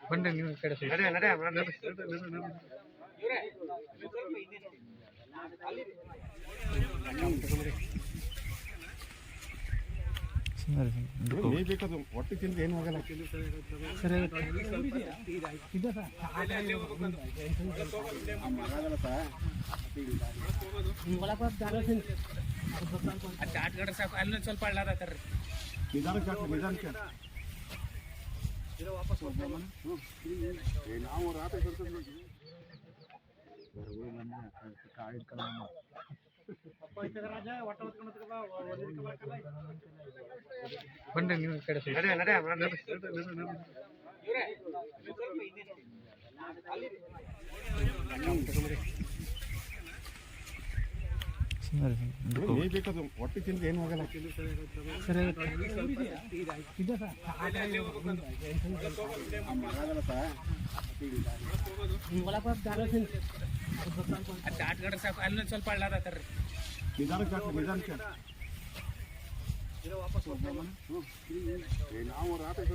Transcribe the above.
ಬನ್ನಿ ನೀವು ಈ ಕಡೆ ಬೇಕದು ಒಟ್ಟು ತಿಂದ್ರೆ ಏನು ಆಗಲ್ಲ. ಸಾಕು ಅಲ್ಲಿ ಸ್ವಲ್ಪ ಹಳ್ಳದಾತಾರ್ರಿ ನಿಧಾನಕ್ಕೆ ನಿಧಾನಕ್ಕೆ ನಾವು ರಾತ್ರಿ ಬನ್ನಿ ನೀವು ಈ ಕಡೆ ಬೇಕದು ಒಟ್ಟು ತಿಂದ್ರೆ ಏನು ಆಗಲ್ಲ. ಸಾಕು ಅಲ್ಲಿ ಸ್ವಲ್ಪ ಹಳ್ಳದಾತಾರ್ರಿ ನಿಧಾನಕ್ಕೆ ನಿಧಾನಕ್ಕೆ ನಾವು ರಾತ್ರಿ